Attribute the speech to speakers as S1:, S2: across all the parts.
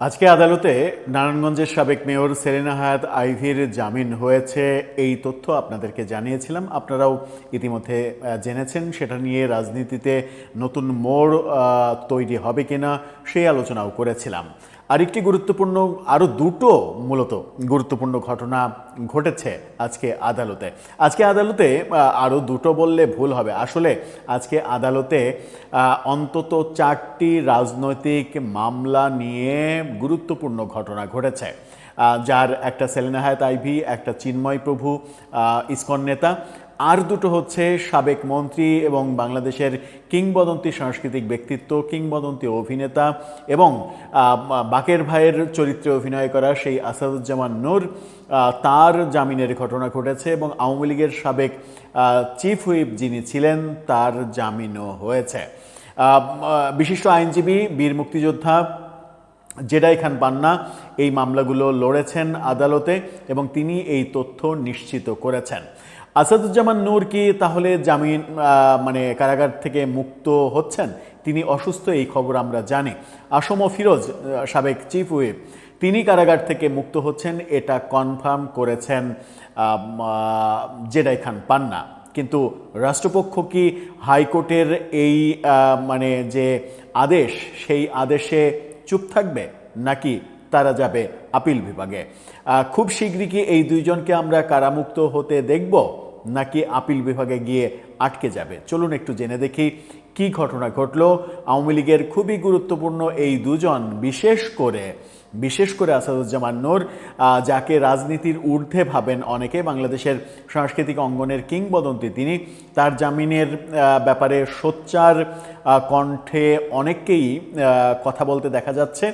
S1: আজকে আদালতে নারায়ণগঞ্জের সাবেক মেয়র সেলিনা হায়াৎ আইভীর জামিন হয়েছে, এই তথ্য আপনাদেরকে জানিয়েছিলাম। আপনারাও ইতিমধ্যে জেনেছেন। সেটা নিয়ে রাজনীতিতে নতুন মোড় তৈরি হবে কিনা সেই আলোচনাও করেছিলাম। আরেকটি গুরুত্বপূর্ণ, আরও দুটো মূলত গুরুত্বপূর্ণ ঘটনা ঘটেছে আজকে আদালতে আরও দুটো বললে ভুল হবে। আসলে আজকে আদালতে অন্তত 4টি রাজনৈতিক মামলা নিয়ে গুরুত্বপূর্ণ ঘটনা ঘটেছে, যার একটা সেলিনা হায়াৎ আইভী, একটা চিন্ময় প্রভু ইসকন নেতা, আর দুটো হচ্ছে সাবেক মন্ত্রী এবং বাংলাদেশের কিংবদন্তি সাংস্কৃতিক ব্যক্তিত্ব, কিংবদন্তি অভিনেতা এবং বাকের ভাইয়ের চরিত্রে অভিনয় করা সেই আসাদুজ্জামান নূর, তার জামিনের ঘটনা ঘটেছে এবং আওয়ামী লীগের সাবেক চিফ হুইপ যিনি ছিলেন তার জামিনও হয়েছে। বিশিষ্ট আইনজীবী বীর মুক্তিযোদ্ধা জেডাই খান পান্না এই মামলাগুলো লড়েছেন আদালতে এবং তিনি এই তথ্য নিশ্চিত করেছেন। আসাদুজ্জামান নূর কি তাহলে জামিন কারাগার থেকে মুক্ত হচ্ছেন? তিনি অসুস্থ, এই খবর আমরা জানি। আসম ফিরোজ, সাবেক চিফ হুইপ, তিনি কারাগার থেকে মুক্ত হচ্ছেন, এটা কনফার্ম করেছেন জেডাই খান পান্না। কিন্তু রাষ্ট্রপক্ষ কি হাইকোর্টের এই যে আদেশ, সেই আদেশে চুপ থাকবে নাকি তারা যাবে আপিল বিভাগে? খুব শীঘ্রই কি এই দুইজনকে আমরা কারামুক্ত হতে দেখব নাকি আপিল বিভাগে গিয়ে আটকে যাবে? চলুন একটু জেনে দেখি কি ঘটনা ঘটল। আওয়ামী লীগের খুবই গুরুত্বপূর্ণ এই দুজন, বিশেষ করে আসাদুজ্জামান নূর, যাকে রাজনীতির ঊর্ধ্বে ভাবেন অনেকে, বাংলাদেশের সাংস্কৃতিক অঙ্গনের কিংবদন্তি তিনি, তার জামিনের ব্যাপারে সোচ্চার কণ্ঠে অনেককেই কথা বলতে দেখা যাচ্ছে।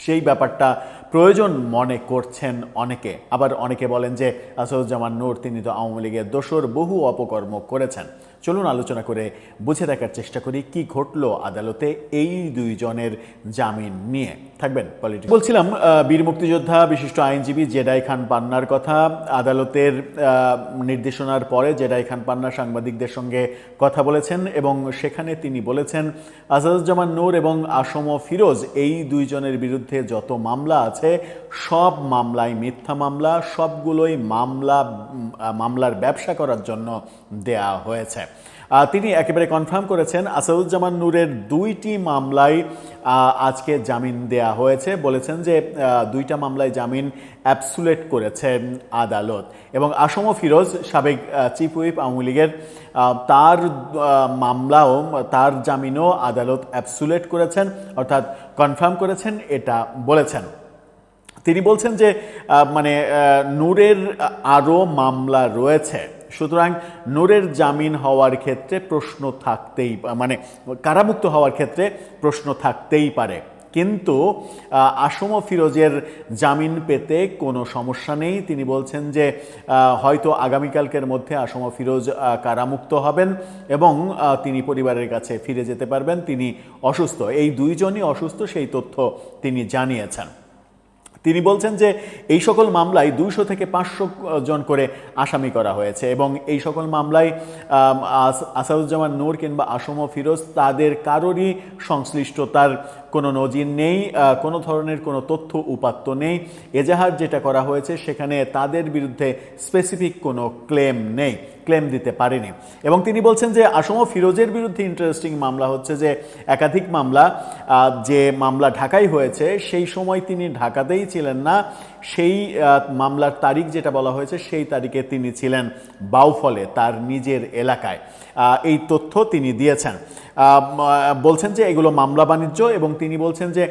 S1: সেই ব্যাপারটা প্রয়োজন মনে করছেন অনেকে, আবার অনেকে বলেন যে আসাদুজ্জামান নূর তিনি তো আওয়ামী লীগের দোসর, বহু অপকর্ম করেছেন। চলুন আলোচনা করে বুঝে দেখার চেষ্টা করি কি ঘটলো আদালতে এই দুইজনের জামিন নিয়ে। থাকবেন পলিটিক্স। বলছিলাম বীর মুক্তিযোদ্ধা বিশিষ্ট আইনজীবী জেডাই খান পান্নার কথা। আদালতের নির্দেশনার পরে জেডাই খান পান্না সাংবাদিকদের সঙ্গে কথা বলেছেন এবং সেখানে তিনি বলেছেন আসাদুজ্জামান নূর এবং আসম ফিরোজ এই দুইজনের বিরুদ্ধে যত মামলা আছে সব মামলাই মিথ্যা মামলা, সবগুলোই মামলার ব্যবসা করার জন্য দেয়া হয়েছে। তিনি একেবারে কনফার্ম করেছেন আসাদুজ্জামান নূরের 2টি মামলায় আজকে জামিন দেয়া হয়েছে। বলেছেন যে 2টা মামলায় জামিন অ্যাবসুলেট করেছেন আদালত এবং আসম ফিরোজ, সাবেক চিফ হুইপ আওয়ামী লীগের, তার জামিনও আদালত অ্যাবসুলেট করেছেন, অর্থাৎ কনফার্ম করেছেন, এটা বলেছেন। তিনি বলছেন যে নূরের আরও মামলা রয়েছে, সুতরাং নূরের জামিন হওয়ার ক্ষেত্রে প্রশ্ন থাকতেই, কারামুক্ত হওয়ার ক্ষেত্রে প্রশ্ন থাকতেই পারে, কিন্তু আসম ফিরোজের জামিন পেতে কোনো সমস্যা নেই। তিনি বলছেন যে হয়তো আগামীকালকের মধ্যে আসম ফিরোজ কারামুক্ত হবেন এবং তিনি পরিবারের কাছে ফিরে যেতে পারবেন। তিনি অসুস্থ, এই দুইজনই অসুস্থ, সেই তথ্য তিনি জানিয়েছেন। তিনি বলছেন যে এই সকল মামলায় 200 থেকে 500 জন করে আসামি করা হয়েছে এবং এই সকল মামলায় আসাদুজ্জামান নূর কিংবা আসম ফিরোজ তাদের কারোরই সংশ্লিষ্টতার কোনো নজির নেই, কোনো ধরনের কোনো তথ্য উপাত্ত নেই। এজাহার যেটা করা হয়েছে সেখানে তাদের বিরুদ্ধে স্পেসিফিক কোনো ক্লেম দিতে পারেনি। এবং তিনি বলছেন যে আসম ফিরোজের বিরুদ্ধে ইন্টারেস্টিং মামলা হচ্ছে যে একাধিক মামলা, যে মামলা ঢাকায় হয়েছে সেই সময় তিনি ঢাকাতেই ছিলেন না, সেই মামলার তারিখ যেটা বলা হয়েছে সেই তারিখে তিনি ছিলেন বাউফলে, তার নিজের এলাকায়। এই তথ্য তিনি দিয়েছেন। বলছেন যে এগুলো মামলা বাণিজ্য এবং তিনি বলছেন যে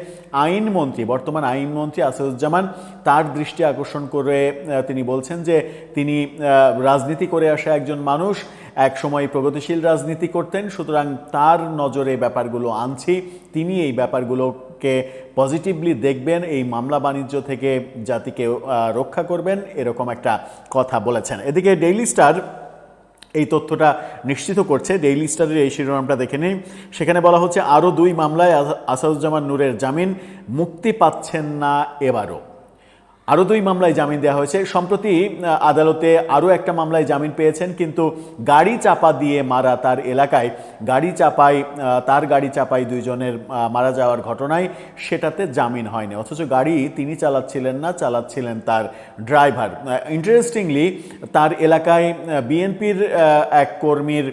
S1: বর্তমান আইনমন্ত্রী আসাদুজ্জামান, তার দৃষ্টি আকর্ষণ করে তিনি বলছেন যে তিনি রাজনীতি করে আসা একজন মানুষ, এক সময় প্রগতিশীল রাজনীতি করতেন, সুতরাং তার নজরে ব্যাপারগুলো আনছি, তিনি এই ব্যাপারগুলোকে পজিটিভলি দেখবেন, এই মামলা বাণিজ্য থেকে জাতিকে রক্ষা করবেন, এরকম একটা কথা বলেছেন। এদিকে ডেইলি স্টার এই তথ্যটা নিশ্চিত করছে। ডেইলি স্টারের এই শিরোনামটা দেখে নেই। সেখানে বলা হচ্ছে আরও 2 মামলায় আসাদুজ্জামান নূরের জামিন, মুক্তি পাচ্ছেন না এবারও। আরও 2 মামলায় জামিন দেওয়া হয়েছে। সম্প্রতি আদালতে আরও একটা মামলায় জামিন পেয়েছেন, কিন্তু গাড়ি চাপা দিয়ে মারা তার এলাকায় তার গাড়ি চাপায় 2 জনের মারা যাওয়ার ঘটনায় সেটাতে জামিন হয়নি, অথচ গাড়ি তিনি চালাচ্ছিলেন না, চালাচ্ছিলেন তার ড্রাইভার। ইন্টারেস্টিংলি তার এলাকায় বিএনপির এক কর্মীর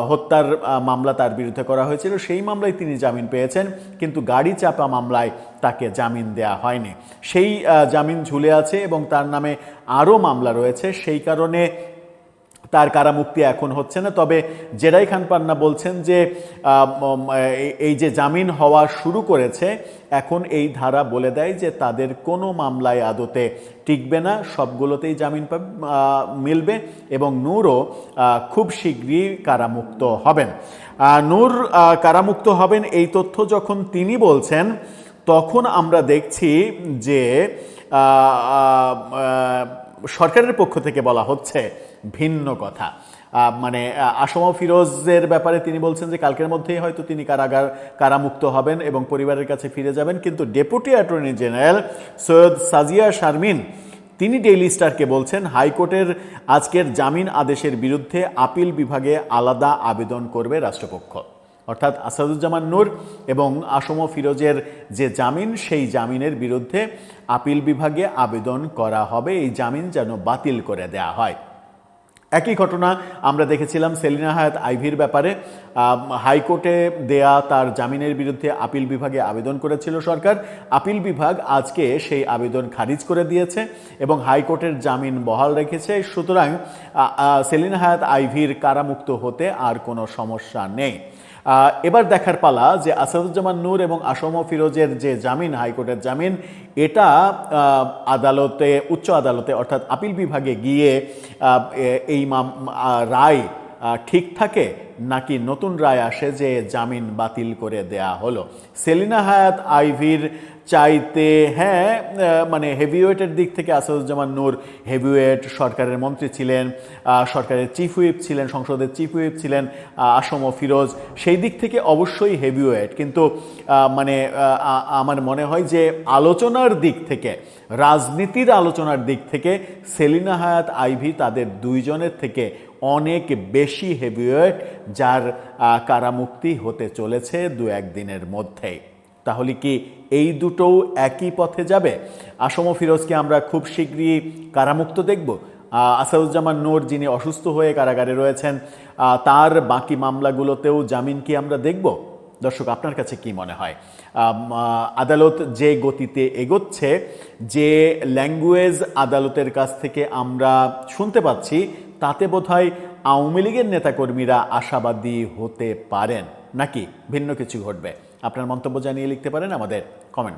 S1: হত্যার মামলা তার বিরুদ্ধে করা হয়েছিল, সেই মামলায় তিনি জামিন পেয়েছেন, কিন্তু গাড়ি চাপা মামলায় তাকে জামিন দেয়া হয়নি। সেই জামিন ঝুলে আছে এবং তার নামে আরও মামলা রয়েছে, সেই কারণে তার কারামুক্তি এখন হচ্ছে না। তবে জেরাই খান পান্না বলছেন যে এই যে জামিন হওয়া শুরু করেছে, এখন এই ধারা বলে দেয় যে তাদের কোনো মামলায় আদতে টিকবে না, সবগুলোতেই জামিন মিলবে এবং নূরও খুব শীঘ্রই কারামুক্ত হবেন। নূর কারামুক্ত হবেন এই তথ্য যখন তিনি বলছেন, তখন আমরা দেখছি যে সরকারের পক্ষ থেকে বলা হচ্ছে ভিন্ন কথা। মানে আসম ফিরোজের ব্যাপারে তিনি বলছেন যে কালকের মধ্যেই হয়তো তিনি কারামুক্ত হবেন এবং পরিবারের কাছে ফিরে যাবেন, কিন্তু ডেপুটি অ্যাটর্নি জেনারেল সৈয়দ সাজিয়া শারমিন তিনি ডেইলি স্টারকে বলছেন হাইকোর্টের আজকের জামিন আদেশের বিরুদ্ধে আপিল বিভাগে আলাদা আবেদন করবে রাষ্ট্রপক্ষ। অর্থাৎ আসাদুজ্জামান নূর এবং আসম ফিরোজের যে জামিন, সেই জামিনের বিরুদ্ধে আপিল বিভাগে আবেদন করা হবে, এই জামিন যেন বাতিল করে দেয়া হয়। একই ঘটনা আমরা দেখেছিলাম সেলিনা হায়াৎ আইভীর ব্যাপারে। হাইকোর্টে দেয়া তার জামিনের বিরুদ্ধে আপিল বিভাগে আবেদন করেছিল সরকার। আপিল বিভাগ আজকে সেই আবেদন খারিজ করে দিয়েছে এবং হাইকোর্টের জামিন বহাল রেখেছে। সুতরাং সেলিনা হায়াৎ আইভীর কারামুক্ত হতে আর কোনো সমস্যা নেই। এবার দেখার পালা যে আসাদুজ্জামান নূর এবং আসম ফিরোজের যে জামিন, হাইকোর্টের জামিন, এটা আদালতে, উচ্চ আদালতে অর্থাৎ আপিল বিভাগে গিয়ে এই রায় ঠিক থাকে নাকি নতুন রায় আসে যে জামিন বাতিল করে দেয়া হলো। সেলিনা হায়াৎ আইভীর চাইতে মানে হেভিওয়েটের দিক থেকে আসাদুজ্জামান নূর হেভিওয়েট, সরকারের মন্ত্রী ছিলেন, সরকারের চিফ হুইপ ছিলেন, সংসদের চিফ হুইপ ছিলেন আসম ফিরোজ, সেই দিক থেকে অবশ্যই হেভিওয়েট, কিন্তু মানে আমার মনে হয় যে আলোচনার দিক থেকে, রাজনীতির আলোচনার দিক থেকে সেলিনা হায়াৎ আইভী তাদের 2 জনের থেকে অনেক বেশি হেভিওয়েট, যার কারামুক্তি হতে চলেছে 2-1 দিনের মধ্যেই। তাহলে কি এই দুটোও একই পথে যাবে? আসম ফিরোজকে আমরা খুব শীঘ্রই কারামুক্ত দেখব। আসাদুজ্জামান নূর, যিনি অসুস্থ হয়ে কারাগারে রয়েছেন, তার বাকি মামলাগুলোতেও জামিন কি আমরা দেখব? দর্শক, আপনার কাছে কি মনে হয়? আদালত যে গতিতে এগোচ্ছে, যে ল্যাঙ্গুয়েজ আদালতের কাছ থেকে আমরা শুনতে পাচ্ছি, তাতে বোধহয় আওয়ামী লীগের নেতাকর্মীরা আশাবাদী হতে পারেন, নাকি ভিন্ন কিছু ঘটবে? আপনার মন্তব্য জানিয়ে লিখতে পারেন আমাদের কমেন্ট বক্সে।